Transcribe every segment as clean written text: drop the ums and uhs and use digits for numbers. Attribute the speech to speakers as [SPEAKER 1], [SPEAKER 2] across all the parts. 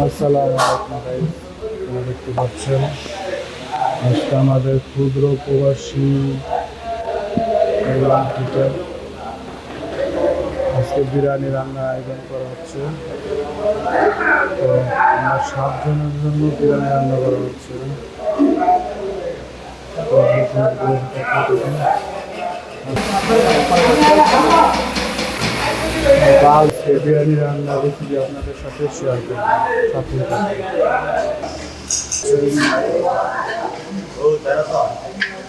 [SPEAKER 1] আসসালামু আলাইকুম গাইস, আপনারা দেখতে পাচ্ছেন আজকে আমাদের ক্ষুদ্র প্রবাসী কল্যাণ থেকে আজকে বিরিয়ানি রান্নার আয়োজন করা হচ্ছে। তো আমরা 7 জনের জন্য বিরিয়ানি রান্না করা হচ্ছে। আজকে বিরিয়ানি রান্নার রেসিপি আপনাদের সাথে শেয়ার করব। সাথে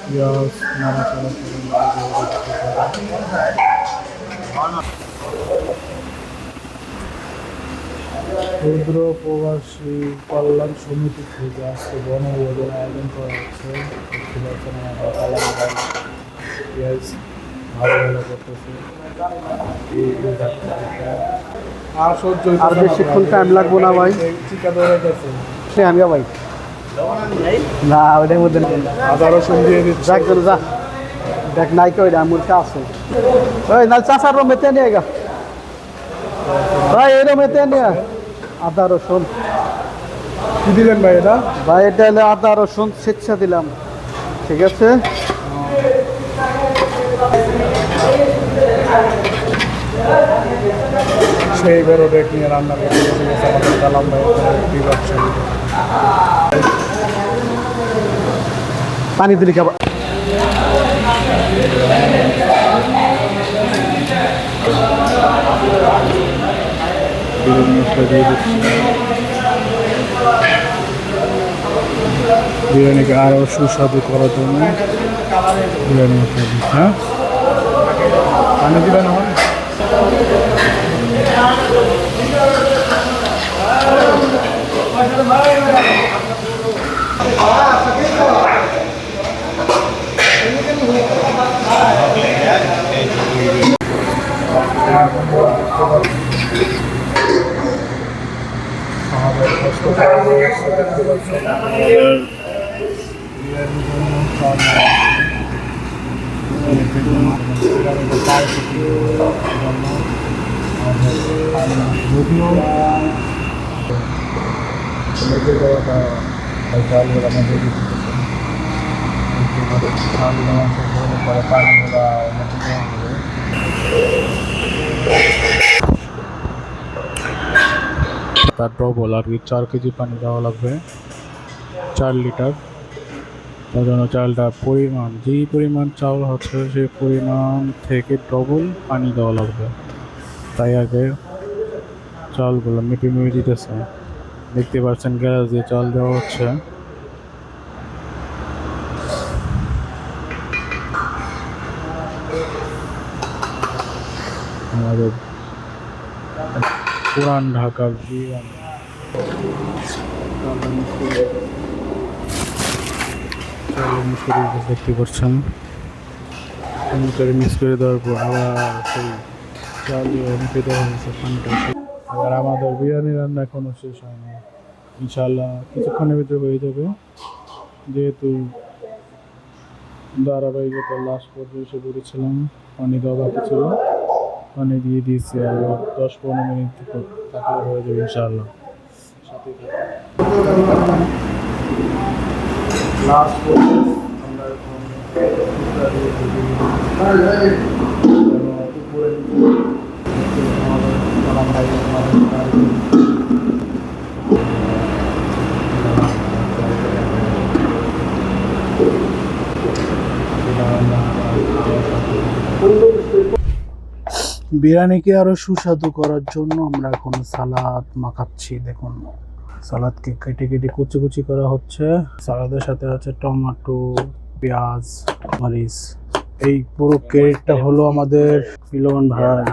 [SPEAKER 1] পেঁয়াজ নাড়াচাড়া ক্ষুদ্র প্রবাসী কল্যাণ সমিতি থেকে আজকে বনভোজন আয়োজন করা হচ্ছে। দেখতে পাচ্ছেন আমাদের পেঁয়াজ ভালো ভালো করতেছে।
[SPEAKER 2] আর বেশিক্ষণ টাইম লাগবো না ভাই, সে আমিও ভাই না ওইটার মধ্যে
[SPEAKER 1] আদা রসুন দিয়ে দিচ্ছে।
[SPEAKER 2] যাক চলো যা দেখ নাই কে ওইটা আমার কাছে ওই না চাষার রুমেতে নিয়ে গা ভাই এই রুমেতে নিয়ে আদা রসুন
[SPEAKER 1] কি দিলেন ভাই এটা?
[SPEAKER 2] ভাই এটা হলে আদা রসুন স্বেচ্ছা দিলাম, ঠিক আছে।
[SPEAKER 1] সেই বেরোটা নিয়ে রান্না করতে গেছে আমাদের কালাম ভাই।
[SPEAKER 2] পানি দিলি খাবার
[SPEAKER 1] বিরিয়ানি মশলা দিয়ে দিচ্ছি। বিরিয়ানিকে আরও সুস্বাদু করার জন্য বিরিয়ানি মশলা দিচ্ছি। হ্যাঁ, পানি দিবেন আমার। তার ডবল আর কি 4 কেজি পানি দেওয়া লাগবে, 4 লিটার। তার জন্য চালটা পরিমাণ, যেই পরিমাণ চাউল হচ্ছে সেই পরিমাণ থেকে ডবল পানি দেওয়া লাগবে। তাই আগে চালগুলো মেপে দিতেছে। দেখতে পাচ্ছেন গ্যাস দিয়ে চাল দেওয়া হচ্ছে। আমাদের পুরান ঢাকার বিরিয়ানি দেখতে পাচ্ছেন। মিক্স করে দেওয়ার পর আবার সেই চাল দিয়ে মেপে দেওয়া হয়েছে পানিটা। আর আমাদের বিরিয়ানি রান্না এখনো শেষ হয়নি, ইনশাল্লাহ কিছুক্ষণের ভিতরে হয়ে যাবে। যেহেতু ধারাবাহিকতা লাস্ট পর্যায়ে এসে পড়েছিলাম, পানি দেওয়া বাকি ছিল, পানি দিয়ে দিয়েছি। আর 10-15 মিনিট থাকলে হয়ে যাবে ইনশাল্লাহ। লাস্ট বিরিয়ানিকে আরো সুস্বাদু করার জন্য আমরা এখন সালাদ মাখাচ্ছি। দেখুন সালাদকে কেটে কেটে কুচি কুচি করা হচ্ছে। সালাদের সাথে আছে টমেটো, পেঁয়াজ, মরিচ। এই পুরো কেকটা হলো আমাদের মিলন ভাই।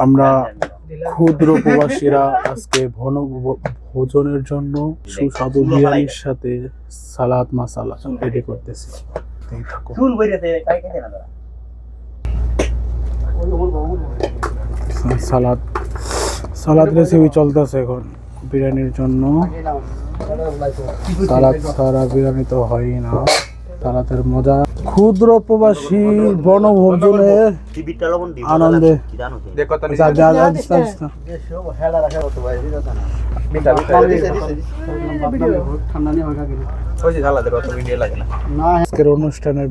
[SPEAKER 1] আমরা ক্ষুদ্র প্রবাসীরা আজকে ভোজনের জন্য সুস্বাদু বিরিয়ানির সাথে সালাদ মাসালা রেডি করতেছি। সালাদ রেসিপি চলতেছে এখন বিরিয়ানির জন্য। সালাদ ছাড়া বিরিয়ানি তো হয়ই না। সালাদের মজা
[SPEAKER 2] ক্ষুদ্র প্রবাসী বনভোজনে আনন্দে আজকের অনুষ্ঠানের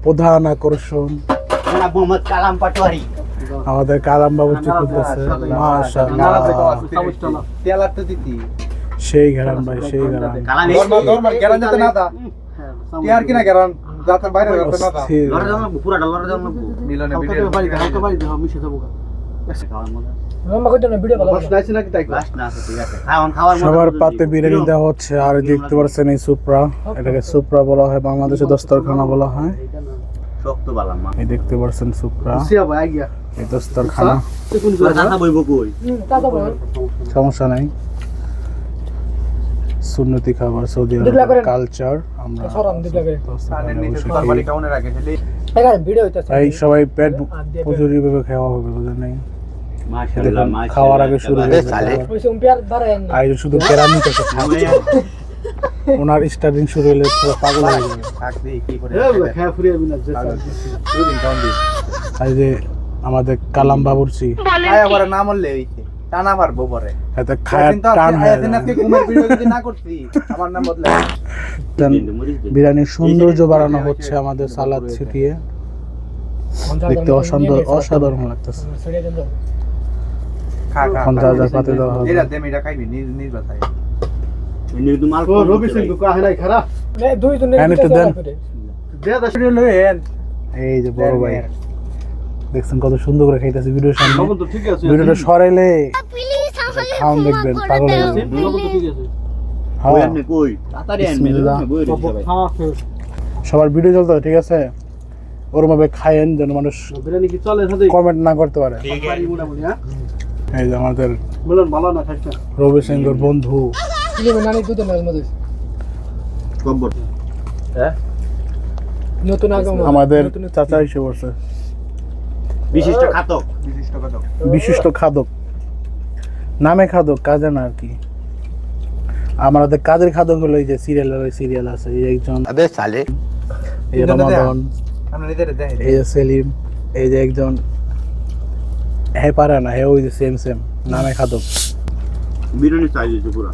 [SPEAKER 2] প্রধান আকর্ষণ আমাদের কালাম বাবুর্চি করতেছে সেই ঘেরান ভাই সেই ঘেরান সবার পাতে বিরিয়ানি দেওয়া হচ্ছে। আর দেখতে পাচ্ছেন এই সুপ্রা, এটাকে সুপ্রা বলা হয়, বাংলাদেশে দস্তরখানা বলা হয়। এই দেখতে পাচ্ছেন সুপ্রা, এই দস্তরখানা, সমস্যা নাই। সুন্নতি খাবার, সৌদি আরবের কালচার। আমরা এই সবাই পেট প্রচুর ভাবে খাওয়া হবে, বুঝলেন নাই? খাওয়ার আগে শুরু আর শুধু কেরানি ওনার স্টার্টিং শুরু হলে পুরো পাগল হয়ে যাবে। এই যে আমাদের কালাম বাবুর্চি
[SPEAKER 3] নাম বললে টানা পারবো পরে
[SPEAKER 1] বিরিয়ানির সৌন্দর্য বাড়ানো হচ্ছে আমাদের সালাদ ছিটিয়ে, দেখতে অসাধারণ লাগতেছে। পাতে দেওয়া হবে। এই যে বড় ভাই দেখছেন কত সুন্দর করে খাইতেছে ভিডিওর সামনে। ভিডিওটা সরাইলে খাওন দেখবেন পাগল হয়ে যাবেন। সবার ভিডিও চলতে ঠিক আছে, ওরকম ভাবে খায়েন যেন মানুষ কমেন্ট না করতে পারে। এই যে আমাদের রবি সিংহর বন্ধু আমাদের চাচা হিসেবে বলছে বিশিষ্ট খাদক, নামে খাদক, কাজে না আর কি। আমাদের কাজের খাদক হলো এই যে সিরিয়াল আছে, এই একজন এই রমাদান, এই যে সেলিম, এই যে একজন হে পারে না, হে ওই যে সেম নামে খাদক।
[SPEAKER 3] বিরিয়ানি চাই দিয়েছে পুরো।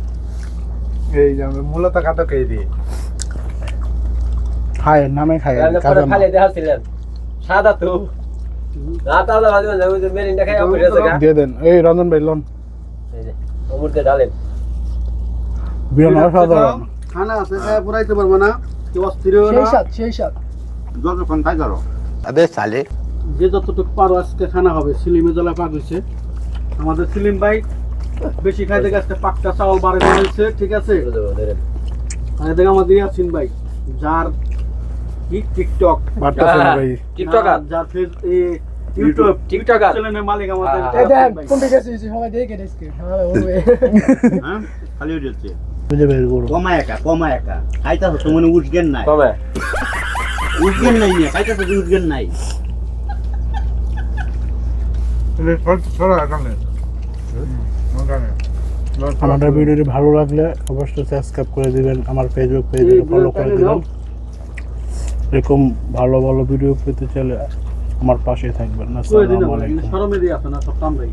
[SPEAKER 3] এই যে আমরা মূলত খাদক এই দিয়ে
[SPEAKER 1] খায়, নামে খায়, কাজে না।
[SPEAKER 4] খালি দেখাছিলেন সাদা তো
[SPEAKER 1] দিয়ে দেন। এই রঞ্জন ভাই লোন বিরিয়ানি অসাধারণ।
[SPEAKER 2] খানা আছে, পুরাইতে পারবো না, কেউ অস্থির
[SPEAKER 3] যতক্ষণ তাই করো।
[SPEAKER 2] যে যতটুকু পারো আজকে খানা হবে। সিলিমে জ্বালা পাক হয়েছে আমাদের সিলিম ভাই, বেশি খাইতে গেছে, পাক্কা চাউল বাড়ি হয়েছে, ঠিক আছে। আর এদিকে আমাদের ইয়াসিন ভাই, যার টিকটক
[SPEAKER 1] বাড়তেছে না ভাই,
[SPEAKER 4] টিকটকার,
[SPEAKER 2] যার ইউটিউব
[SPEAKER 4] টিকটকার
[SPEAKER 2] চ্যানেলের মালিক আমাদের।
[SPEAKER 3] খালি হচ্ছে
[SPEAKER 1] বুঝে বের করো।
[SPEAKER 3] কমা একা খাইতা হতো মনে উঠগেন নাই, উঠগেন নাই নিয়ে খাইতা তো উঠগেন নাই।
[SPEAKER 1] আমাদের ভিডিওটি ভালো লাগলে অবশ্যই সাবস্ক্রাইব করে দিবেন, আমার ফেসবুক পেজে ফলো করে দিবেন। এরকম ভালো ভালো ভিডিও পেতে চাইলে আমার পাশে থাকবেন। আসসালামু আলাইকুম।
[SPEAKER 2] শরমে দিয়ে আছে না সব কাম ভাই।